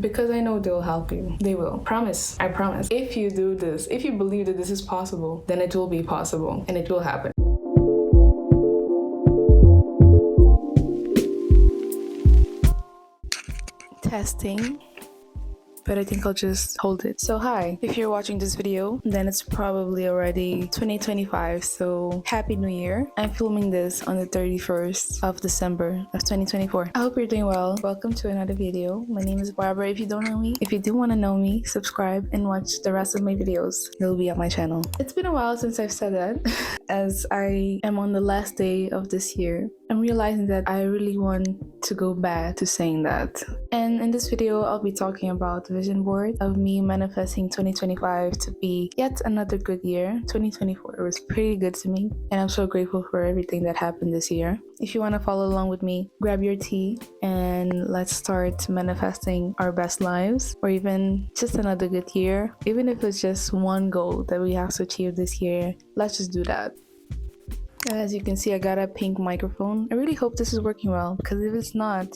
because I know they'll help you. They will. Promise. I promise. If you do this, if you believe that this is possible, then it will be possible and it will happen. Testing. But I think I'll just hold it. So hi, if you're watching this video, then it's probably already 2025, so Happy New Year. I'm filming this on the 31st of December of 2024. I hope you're doing well. Welcome to another video. My name is Barbara. If you don't know me, if you do want to know me, subscribe and watch the rest of my videos. They'll be on my channel. It's been a while since I've said that. As I am on the last day of this year, I'm realizing that I really want to go back to saying that. And in this video, I'll be talking about the vision board of me manifesting 2025 to be yet another good year. 2024 was pretty good to me, and I'm so grateful for everything that happened this year. If you want to follow along with me, grab your tea and let's start manifesting our best lives, or even just another good year. Even if it's just one goal that we have to achieve this year, let's just do that. As you can see, I got a pink microphone. I really hope this is working well, because if it's not,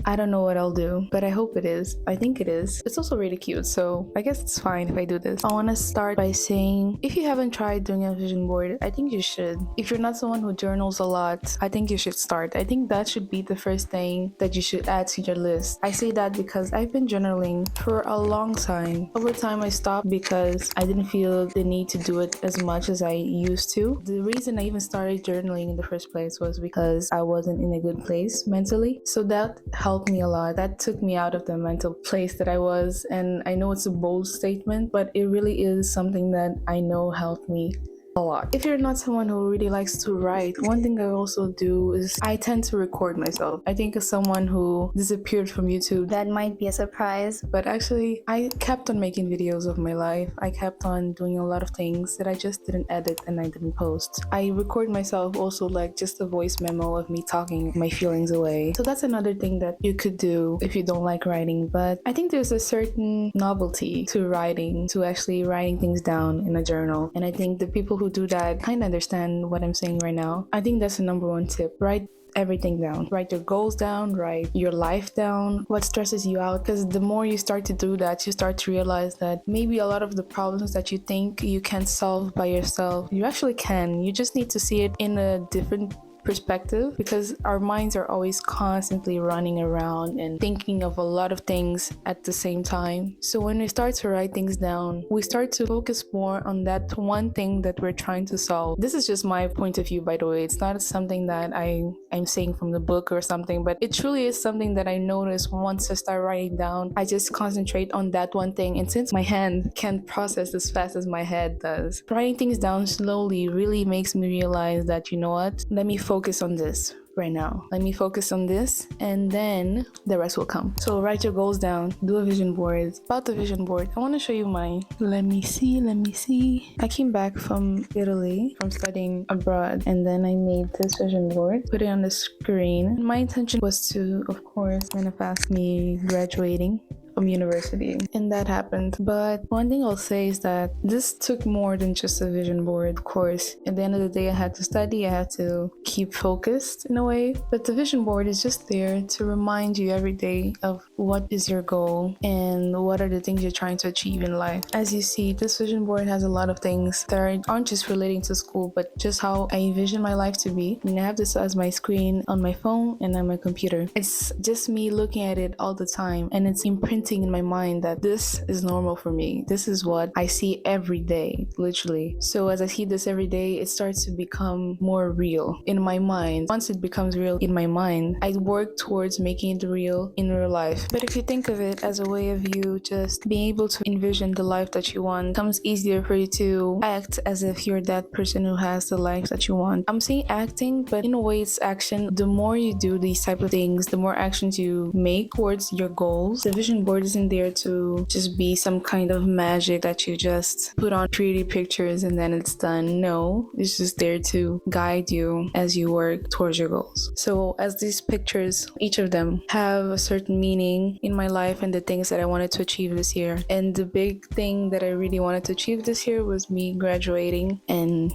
I don't know what I'll do, but I hope it is. I think it is. It's also really cute, so I guess it's fine if I do this. I want to start by saying, if you haven't tried doing a vision board, I think you should. If you're not someone who journals a lot, I think you should start. I think that should be the first thing that you should add to your list. I say that because I've been journaling for a long time. Over time, I stopped because I didn't feel the need to do it as much as I used to. The reason I even started journaling in the first place was because I wasn't in a good place mentally. So that helped me a lot. That took me out of the mental place that I was, and I know it's a bold statement, but it really is something that I know helped me a lot. If you're not someone who really likes to write, one thing I also do is I tend to record myself. I think as someone who disappeared from YouTube, that might be a surprise, but actually I kept on making videos of my life. I kept on doing a lot of things that I just didn't edit and I didn't post. I record myself also, like just a voice memo of me talking my feelings away. So that's another thing that you could do if you don't like writing, but I think there's a certain novelty to writing, to actually writing things down in a journal. And I think the people who do that kind of understand what I'm saying right now. I think that's the number one tip. Write everything down. Write your goals down, write your life down, what stresses you out, because the more you start to do that, you start to realize that maybe a lot of the problems that you think you can't solve by yourself, you actually can. You just need to see it in a different perspective, because our minds are always constantly running around and thinking of a lot of things at the same time. So when we start to write things down, we start to focus more on that one thing that we're trying to solve. This is just my point of view, by the way. It's not something that I'm saying from the book or something, but it truly is something that I notice once I start writing down. I just concentrate on that one thing, and since my hand can't process as fast as my head does, writing things down slowly really makes me realize that, you know what, let me focus on this right now. Let me focus on this, and then the rest will come. So write your goals down, do a vision board. About the vision board, I want to show you mine. Let me see. I came back from Italy, from studying abroad, and then I made this vision board, put it on the screen. My intention was to, of course, manifest me graduating from university, and that happened. But one thing I'll say is that this took more than just a vision board. Of course, at the end of the day, I had to study, I had to keep focused in a way, but the vision board is just there to remind you every day of what is your goal and what are the things you're trying to achieve in life. As you see, this vision board has a lot of things that aren't just relating to school, but just how I envision my life to be. And I have this as my screen on my phone and on my computer. It's just me looking at it all the time, and it's imprinted in my mind that this is normal for me. This is what I see every day, literally. So as I see this every day, it starts to become more real in my mind. Once it becomes real in my mind, I work towards making it real in real life. But if you think of it as a way of you just being able to envision the life that you want, it becomes easier for you to act as if you're that person who has the life that you want. I'm saying acting, but in a way it's action. The more you do these type of things, the more actions you make towards your goals. The vision board isn't there to just be some kind of magic that you just put on pretty pictures and then it's done. No, it's just there to guide you as you work towards your goals. So as these pictures, each of them have a certain meaning in my life and the things that I wanted to achieve this year. And the big thing that I really wanted to achieve this year was me graduating, and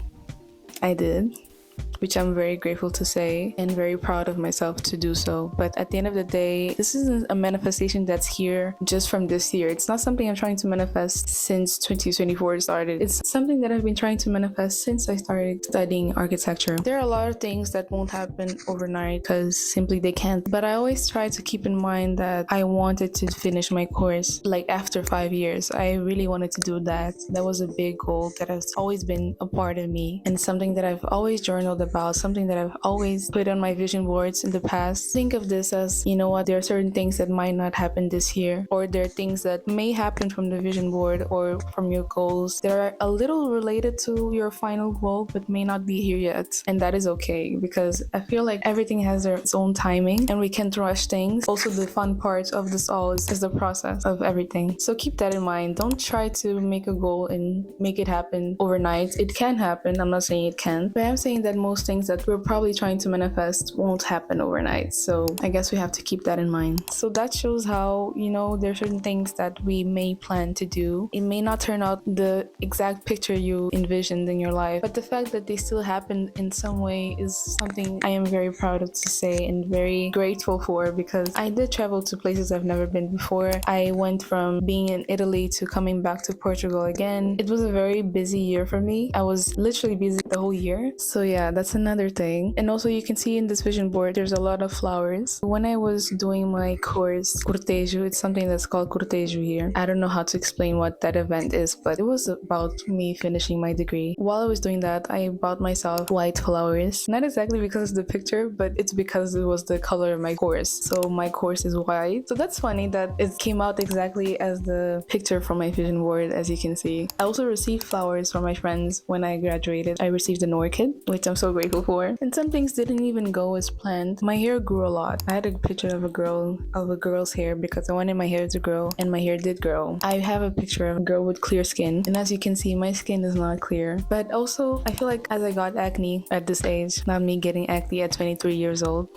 I did. which I'm very grateful to say and very proud of myself to do so. But at the end of the day, this isn't a manifestation that's here just from this year. It's not something I'm trying to manifest since 2024 started. It's something that I've been trying to manifest since I started studying architecture. There are a lot of things that won't happen overnight because simply they can't. But I always try to keep in mind that I wanted to finish my course like after 5 years. I really wanted to do that. That was a big goal that has always been a part of me and something that I've always journaled about, something that I've always put on my vision boards in the past. Think of this as, you know what, there are certain things that might not happen this year, or there are things that may happen from the vision board or from your goals that are a little related to your final goal but may not be here yet. And that is okay, because I feel like everything has its own timing and we can't rush things. Also, the fun part of this all is the process of everything. So keep that in mind. Don't try to make a goal and make it happen overnight. It can happen. I'm not saying it can't, but I'm saying that most things that we're probably trying to manifest won't happen overnight. So I guess we have to keep that in mind. So that shows how, you know, there are certain things that we may plan to do. It may not turn out the exact picture you envisioned in your life, but the fact that they still happened in some way is something I am very proud of to say and very grateful for, because I did travel to places I've never been before. I went from being in Italy to coming back to Portugal again. It was a very busy year for me. I was literally busy the whole year. So yeah, that's another thing. And also you can see in this vision board, there's a lot of flowers. When I was doing my course, Cortejo, it's something that's called Cortejo here. I don't know how to explain what that event is, but it was about me finishing my degree. While I was doing that, I bought myself white flowers. Not exactly because of the picture, but it's because it was the color of my course. So my course is white. So that's funny that it came out exactly as the picture from my vision board, as you can see. I also received flowers from my friends when I graduated. I received an orchid, which I'm so grateful for. And some things didn't even go as planned. My hair grew a lot. I had a picture of a girl's hair because I wanted my hair to grow, and my hair did grow. I have a picture of a girl with clear skin, and as you can see, my skin is not clear. But also, I feel like as I got acne at this age, not me getting acne at 23 years old,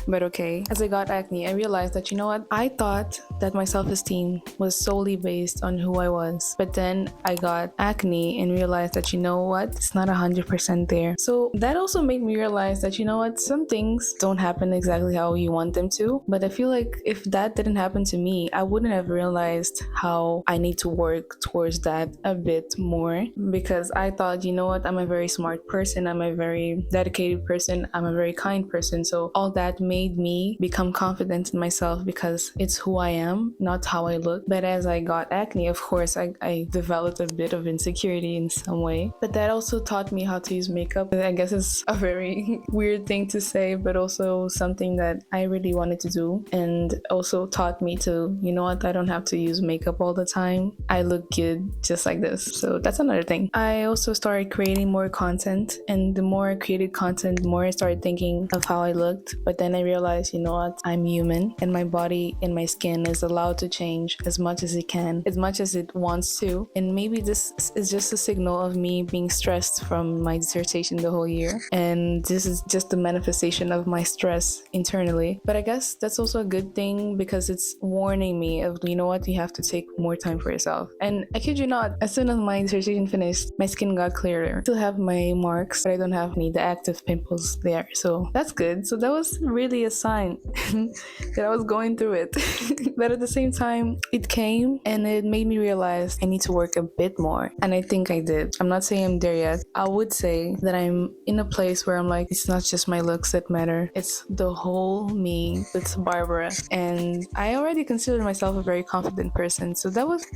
but okay. As I got acne, I realized that, you know what? I thought that my self-esteem was solely based on who I was. But then I got acne and realized that, you know what? It's not 100% there. So that also made me realize that, you know what? Some things don't happen exactly how you want them to. But I feel like if that didn't happen to me, I wouldn't have realized how I need to work towards that a bit more. Because I thought, you know what? I'm a very smart person. I'm a very dedicated person. I'm a very kind person. So all that made me become confident in myself because it's who I am, not how I look. But as I got acne, of course, I developed a bit of insecurity in some way. But that also taught me how to use makeup. I guess it's a very weird thing to say, but also something that I really wanted to do. And also taught me to, you know what, I don't have to use makeup all the time. I look good just like this. So that's another thing. I also started creating more content. And the more I created content, the more I started thinking of how I looked. But then I realized, you know what, I'm human and my body and my skin is allowed to change as much as it can, as much as it wants to. And maybe this is just a signal of me being stressed from my dissertation the whole year. And this is just the manifestation of my stress internally. But I guess that's also a good thing because it's warning me of, you know what, you have to take more time for yourself. And I kid you not, as soon as my dissertation finished, my skin got clearer. I still have my marks, but I don't have any the active pimples there. So that's good. So that was really a sign that I was going through it. But at the same time, it came and it made me realize I need to work a bit more. And I think I did. I'm not saying I'm there yet. I would say that I'm in a place where I'm like, it's not just my looks that matter. It's the whole me. It's Barbara. And I already consider myself a very confident person. So that was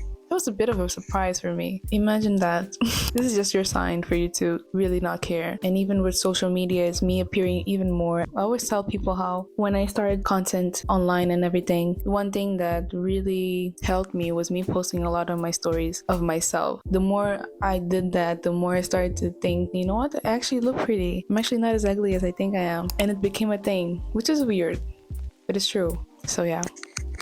a bit of a surprise for me. Imagine that. This is just your sign for you to really not care. And even with social media, it's me appearing even more. I always tell people how when I started content online and everything, one thing that really helped me was me posting a lot of my stories of myself. The more I did that, the more I started to think, you know what, I actually look pretty. I'm actually not as ugly as I think I am. And it became a thing, which is weird, but it's true. So yeah.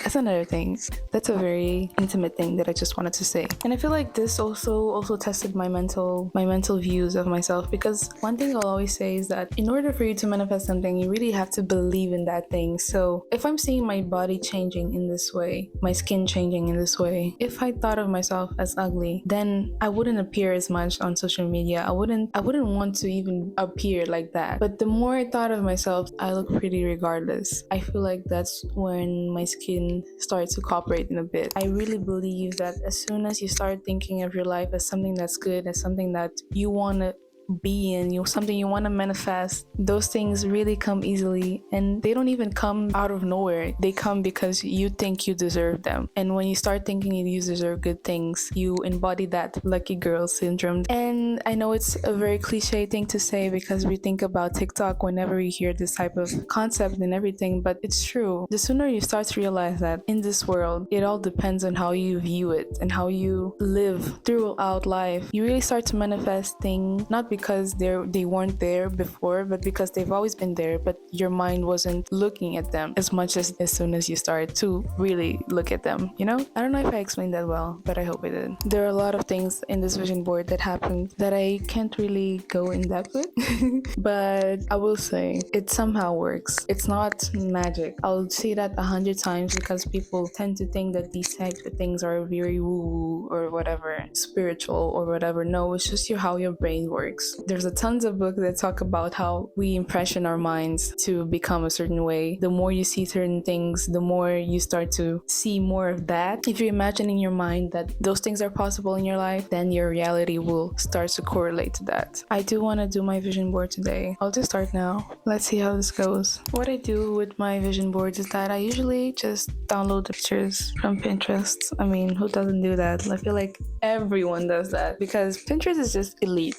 That's another thing. That's a very intimate thing that I just wanted to say. And I feel like this also tested my mental views of myself, because one thing I'll always say is that in order for you to manifest something, you really have to believe in that thing. So if I'm seeing my body changing in this way, my skin changing in this way, if I thought of myself as ugly, then I wouldn't appear as much on social media. I wouldn't want to even appear like that. But the more I thought of myself, I look pretty regardless. I feel like that's when my skin starts to cooperate in a bit. I really believe that as soon as you start thinking of your life as something that's good, as something that you want to be in, something you want to manifest, those things really come easily, and they don't even come out of nowhere. They come because you think you deserve them. And when you start thinking you deserve good things, you embody that lucky girl syndrome. And I know it's a very cliche thing to say, because we think about TikTok whenever we hear this type of concept and everything, but it's true. The sooner you start to realize that in this world, it all depends on how you view it and how you live throughout life, you really start to manifest things, not because they weren't there before, but because they've always been there, but your mind wasn't looking at them as much as soon as you start to really look at them, I don't know if I explained that well, but I hope I did. There are a lot of things in this vision board that happened that I can't really go in depth with, but I will say it somehow works. It's not magic. I'll say that 100 times, because people tend to think that these types of things are very woo-woo or whatever, spiritual or whatever. No, it's just how your brain works. There's a tons of books that talk about how we impression our minds to become a certain way. The more you see certain things, the more you start to see more of that. If you imagine in your mind that those things are possible in your life, then your reality will start to correlate to that. I do want to do my vision board today. I'll just start now. Let's see how this goes. What I do with my vision boards is that I usually just download the pictures from Pinterest. I mean, who doesn't do that? I feel like everyone does that, because Pinterest is just elite.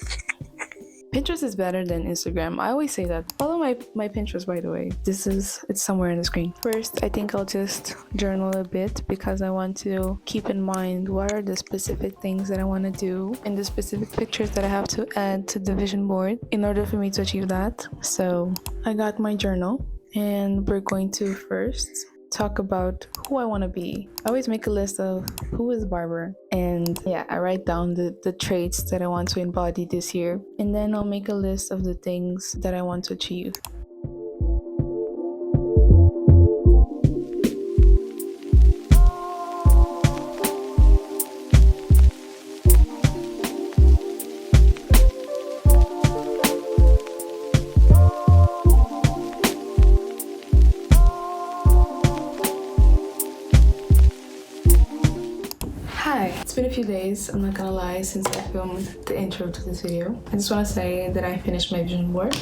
Pinterest is better than Instagram. I always say that. Follow my Pinterest, by the way. It's somewhere on the screen. First, I think I'll just journal a bit, because I want to keep in mind what are the specific things that I want to do and the specific pictures that I have to add to the vision board in order for me to achieve that. So I got my journal, and we're going to first talk about who I want to be. I always make a list of who is Barbara, and I write down the traits that I want to embody this year, and then I'll make a list of the things that I want to achieve. Hi, it's been a few days, I'm not gonna lie, since I filmed the intro to this video. I just want to say that I finished my vision board.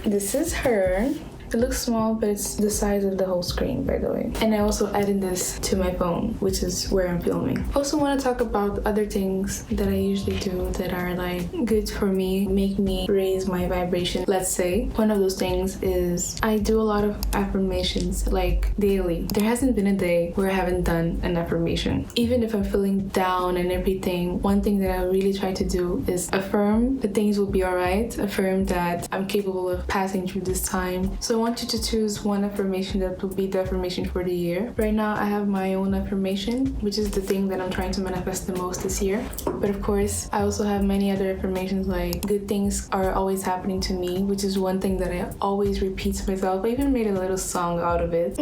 This is her. It looks small, but it's the size of the whole screen, by the way. And I also added this to my phone, which is where I'm filming. I also want to talk about other things that I usually do that are like good for me, make me raise my vibration. Let's say one of those things is I do a lot of affirmations, like daily. There hasn't been a day where I haven't done an affirmation. Even if I'm feeling down and everything, one thing that I really try to do is affirm that things will be alright, affirm that I'm capable of passing through this time. So I want you to choose one affirmation that will be the affirmation for the year. Right now I have my own affirmation, which is the thing that I'm trying to manifest the most this year. But of course, I also have many other affirmations, like good things are always happening to me, which is one thing that I always repeat to myself. I even made a little song out of it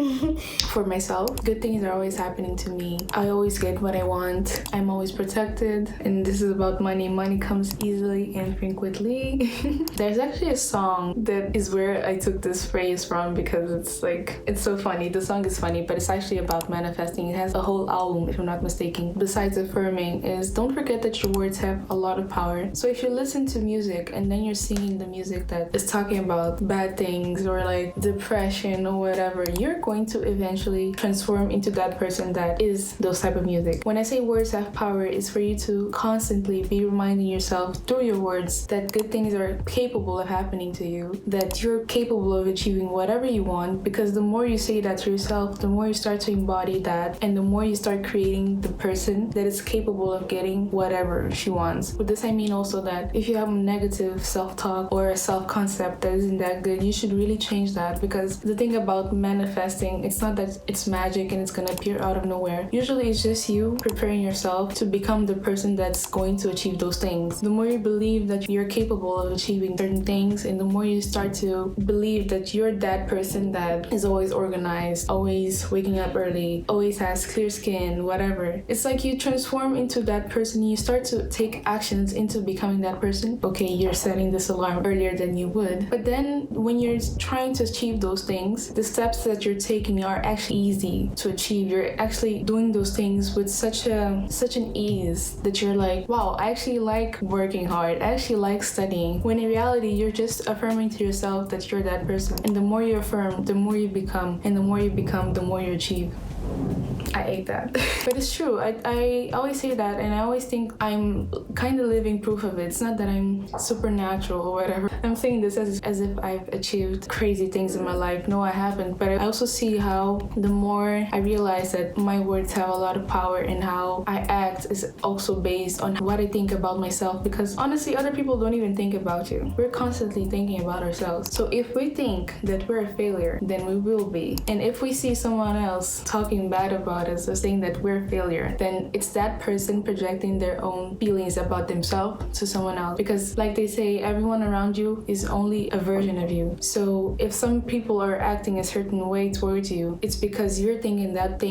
for myself. Good things are always happening to me. I always get what I want. I'm always protected. And this is about money. Money comes easily and frequently. There's actually a song that is where I took this phrase from, because it's so funny. The song is funny, but it's actually about manifesting. It has a whole album, if I'm not mistaken. Besides affirming, is don't forget that your words have a lot of power. So if you listen to music and then you're singing the music that is talking about bad things or like depression or whatever, you're going to eventually transform into that person that is those type of music. When I say words have power, it's for you to constantly be reminding yourself through your words that good things are capable of happening to you, that you're capable of achieving achieving whatever you want, because the more you say that to yourself, the more you start to embody that, and the more you start creating the person that is capable of getting whatever she wants. With this I mean also that if you have a negative self-talk or a self-concept that isn't that good, you should really change that, because the thing about manifesting, it's not that it's magic and it's gonna appear out of nowhere. Usually it's just you preparing yourself to become the person that's going to achieve those things. The more you believe that you're capable of achieving certain things, and the more you start to believe that you're that person that is always organized, always waking up early, always has clear skin, whatever, it's like you transform into that person. You start to take actions into becoming that person. Okay, you're setting this alarm earlier than you would, but then when you're trying to achieve those things, the steps that you're taking are actually easy to achieve. You're actually doing those things with such an ease that you're like, wow, I actually like working hard, I actually like studying, when in reality you're just affirming to yourself that you're that person. And the more you affirm, the more you become, and the more you become, the more you achieve. I ate that. But it's true. I always say that, and I always think I'm kind of living proof of it. It's not that I'm supernatural or whatever. I'm saying this as if I've achieved crazy things in my life. No, I haven't. But I also see how the more I realize that my words have a lot of power, and how I act is also based on what I think about myself. Because honestly, other people don't even think about you. We're constantly thinking about ourselves. So if we think that we're a failure, then we will be. And if we see someone else talking bad about us or saying that we're a failure, then it's that person projecting their own feelings about themselves to someone else. Because like they say, everyone around you is only a version of you. So if some people are acting a certain way towards you, it's because you're thinking that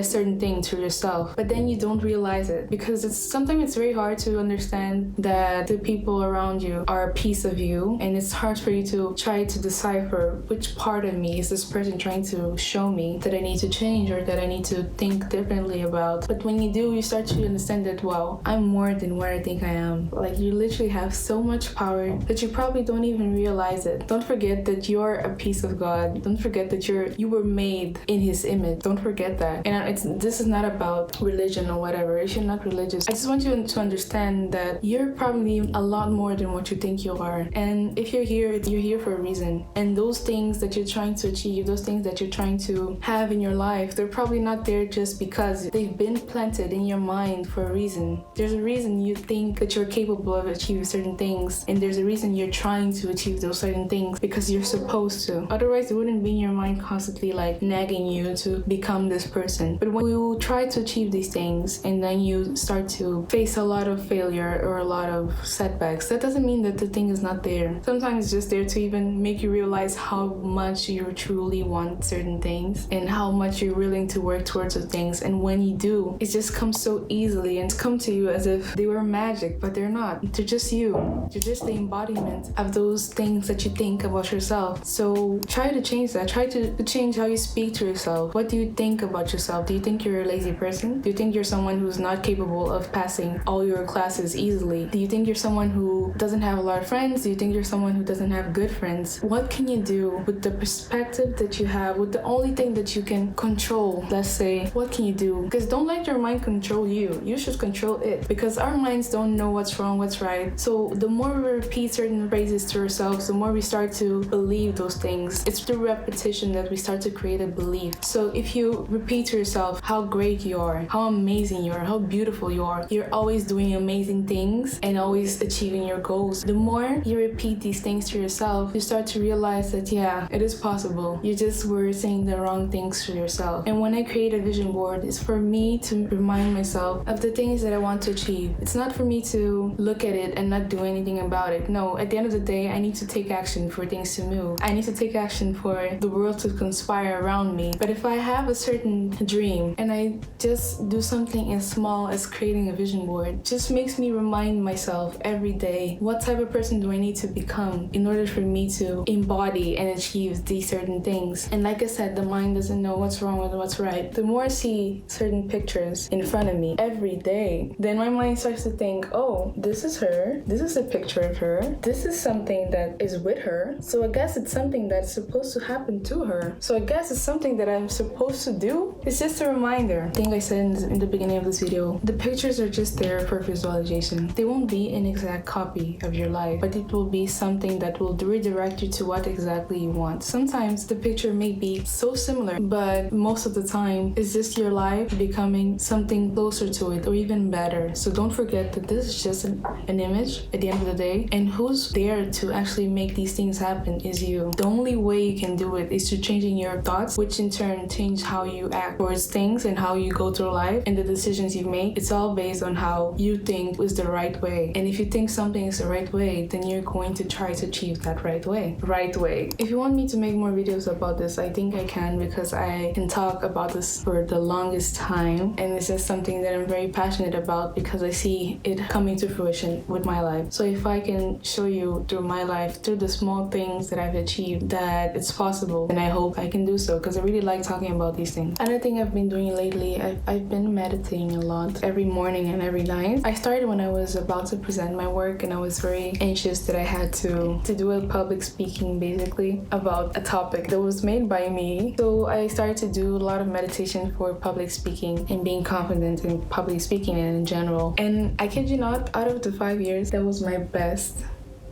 certain thing to yourself, but then you don't realize it, because sometimes it's very hard to understand that the people around you are a piece of you, and it's hard for you to try to decipher which part of me is this person trying to show me that I need to change or that I need to think differently about. But when you do, you start to understand that, wow, I'm more than what I think I am. Like, you literally have so much power that you probably don't even realize it. Don't forget that you're a piece of God. Don't forget that you were made in His image. Don't forget that. And this is not about religion or whatever. If you're not religious, I just want you to understand that you're probably a lot more than what you think you are. And if you're here for a reason. And those things that you're trying to achieve, those things that you're trying to have in your life, they're probably not there just because. They've been planted in your mind for a reason. There's a reason you think that you're capable of achieving certain things, and there's a reason you're trying to achieve those certain things, because you're supposed to. Otherwise, it wouldn't be in your mind constantly like nagging you to become this person. But when you try to achieve these things and then you start to face a lot of failure or a lot of setbacks, that doesn't mean that the thing is not there. Sometimes it's just there to even make you realize how much you truly want certain things and how much you're willing to work towards those things. And when you do, it just comes so easily and come to you as if they were magic, but they're not. They're just you. You're just the embodiment of those things that you think about yourself. So try to change that. Try to change how you speak to yourself. What do you think about yourself? Do you think you're a lazy person? Do you think you're someone who's not capable of passing all your classes easily? Do you think you're someone who doesn't have a lot of friends? Do you think you're someone who doesn't have good friends? What can you do with the perspective that you have, with the only thing that you can control? Let's say, what can you do? Because don't let your mind control you. You should control it, because our minds don't know what's wrong, what's right. So the more we repeat certain phrases to ourselves, the more we start to believe those things. It's through repetition that we start to create a belief. So if you repeat to yourself how great you are, how amazing you are, how beautiful you are, you're always doing amazing things and always achieving your goals. The more you repeat these things to yourself, you start to realize that, yeah, it is possible. You just were saying the wrong things to yourself. And when I create a vision board, it's for me to remind myself of the things that I want to achieve. It's not for me to look at it and not do anything about it. No, at the end of the day, I need to take action for things to move. I need to take action for the world to conspire around me. But if I have a certain dream and I just do something as small as creating a vision board, just makes me remind myself every day, what type of person do I need to become in order for me to embody and achieve these certain things. And like I said, the mind doesn't know what's wrong with what's right. The more I see certain pictures in front of me every day, then my mind starts to think, oh, this is her, this is a picture of her, this is some something that is with her. So I guess it's something that's supposed to happen to her. So I guess it's something that I'm supposed to do. It's just a reminder. I think I said in the beginning of this video, the pictures are just there for visualization. They won't be an exact copy of your life, but it will be something that will redirect you to what exactly you want. Sometimes the picture may be so similar, but most of the time it's just your life becoming something closer to it or even better. So don't forget that this is just an image at the end of the day, and who's there to actually make these things happen is you. The only way you can do it is to changing your thoughts, which in turn change how you act towards things and how you go through life and the decisions you make. It's all based on how you think is the right way. And if you think something is the right way, then you're going to try to achieve that right way. If you want me to make more videos about this, I think I can, because I can talk about this for the longest time, and it's just something that I'm very passionate about because I see it coming to fruition with my life. So if I can show you through my life, through the small things that I've achieved, that it's possible, then I hope I can do so, because I really like talking about these things. Another thing I've been doing lately, I've been meditating a lot every morning and every night. I started when I was about to present my work, and I was very anxious that I had to do a public speaking basically about a topic that was made by me. So I started to do a lot of meditation for public speaking and being confident in public speaking and in general. And I kid you not, out of the 5 years, that was my best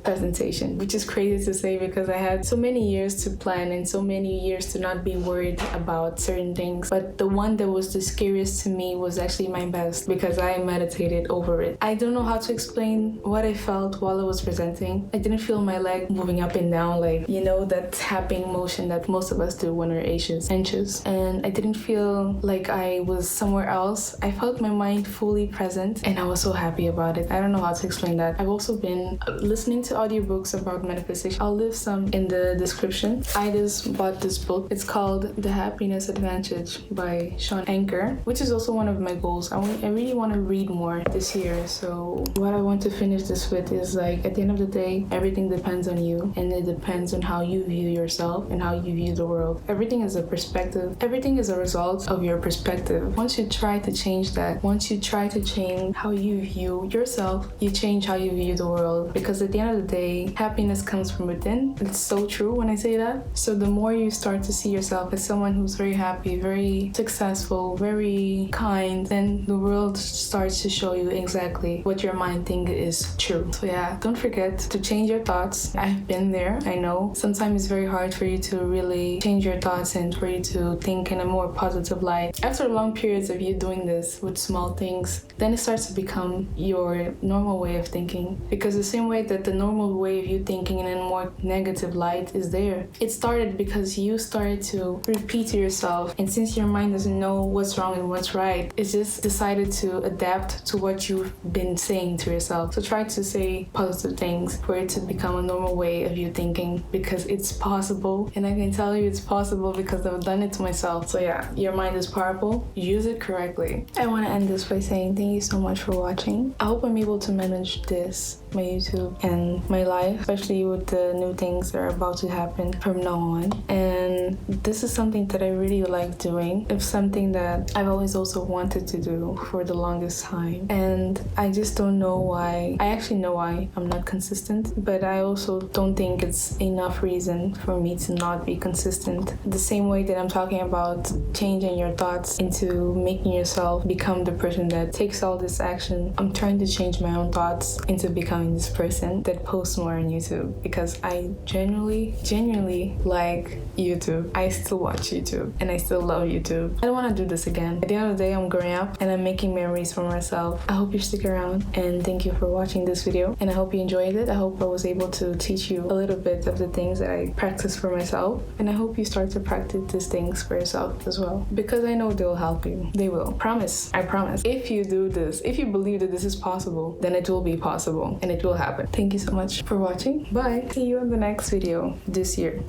presentation, which is crazy to say because I had so many years to plan and so many years to not be worried about certain things. But the one that was the scariest to me was actually my best because I meditated over it. I don't know how to explain what I felt while I was presenting. I didn't feel my leg moving up and down, like, you know, that tapping motion that most of us do when we're anxious. And I didn't feel like I was somewhere else. I felt my mind fully present, and I was so happy about it. I don't know how to explain that. I've also been listening to audiobooks about manifestation. I'll leave some in the description. I just bought this book. It's called The Happiness Advantage by Shawn Achor, which is also one of my goals. I really want to read more this year. So what I want to finish this with is, like, at the end of the day, everything depends on you, and it depends on how you view yourself and how you view the world. Everything is a perspective. Everything is a result of your perspective. Once you try to change that, once you try to change how you view yourself, you change how you view the world. Because at the end of the day, happiness comes from within. It's so true when I say that. So the more you start to see yourself as someone who's very happy, very successful, very kind, then the world starts to show you exactly what your mind thinks is true. So yeah, don't forget to change your thoughts. I've been there, I know. Sometimes it's very hard for you to really change your thoughts and for you to think in a more positive light. After long periods of you doing this with small things, then it starts to become your normal way of thinking. Because the same way that the normal way of you thinking in a more negative light is there, it started because you started to repeat to yourself, and since your mind doesn't know what's wrong and what's right, it just decided to adapt to what you've been saying to yourself. So try to say positive things for it to become a normal way of you thinking, because it's possible, and I can tell you it's possible because I've done it to myself. So yeah, your mind is powerful, use it correctly. I want to end this by saying thank you so much for watching. I hope I'm able to manage this, my YouTube and my life, especially with the new things that are about to happen from now on. And this is something that I really like doing. It's something that I've always also wanted to do for the longest time, and I just don't know why. I actually know why I'm not consistent, but I also don't think it's enough reason for me to not be consistent. The same way that I'm talking about changing your thoughts into making yourself become the person that takes all this action, I'm trying to change my own thoughts into becoming this person that posts more on YouTube, because I genuinely like YouTube. I still watch YouTube and I still love YouTube. I don't want to do this again. At the end of the day, I'm growing up and I'm making memories for myself. I hope you stick around, and thank you for watching this video, and I hope you enjoyed it. I hope I was able to teach you a little bit of the things that I practice for myself, and I hope you start to practice these things for yourself as well, because I know they'll help you. They will. Promise. I promise. If you do this, if you believe that this is possible, then it will be possible and it will happen. Thank you so much for watching. Bye. See you in the next video this year.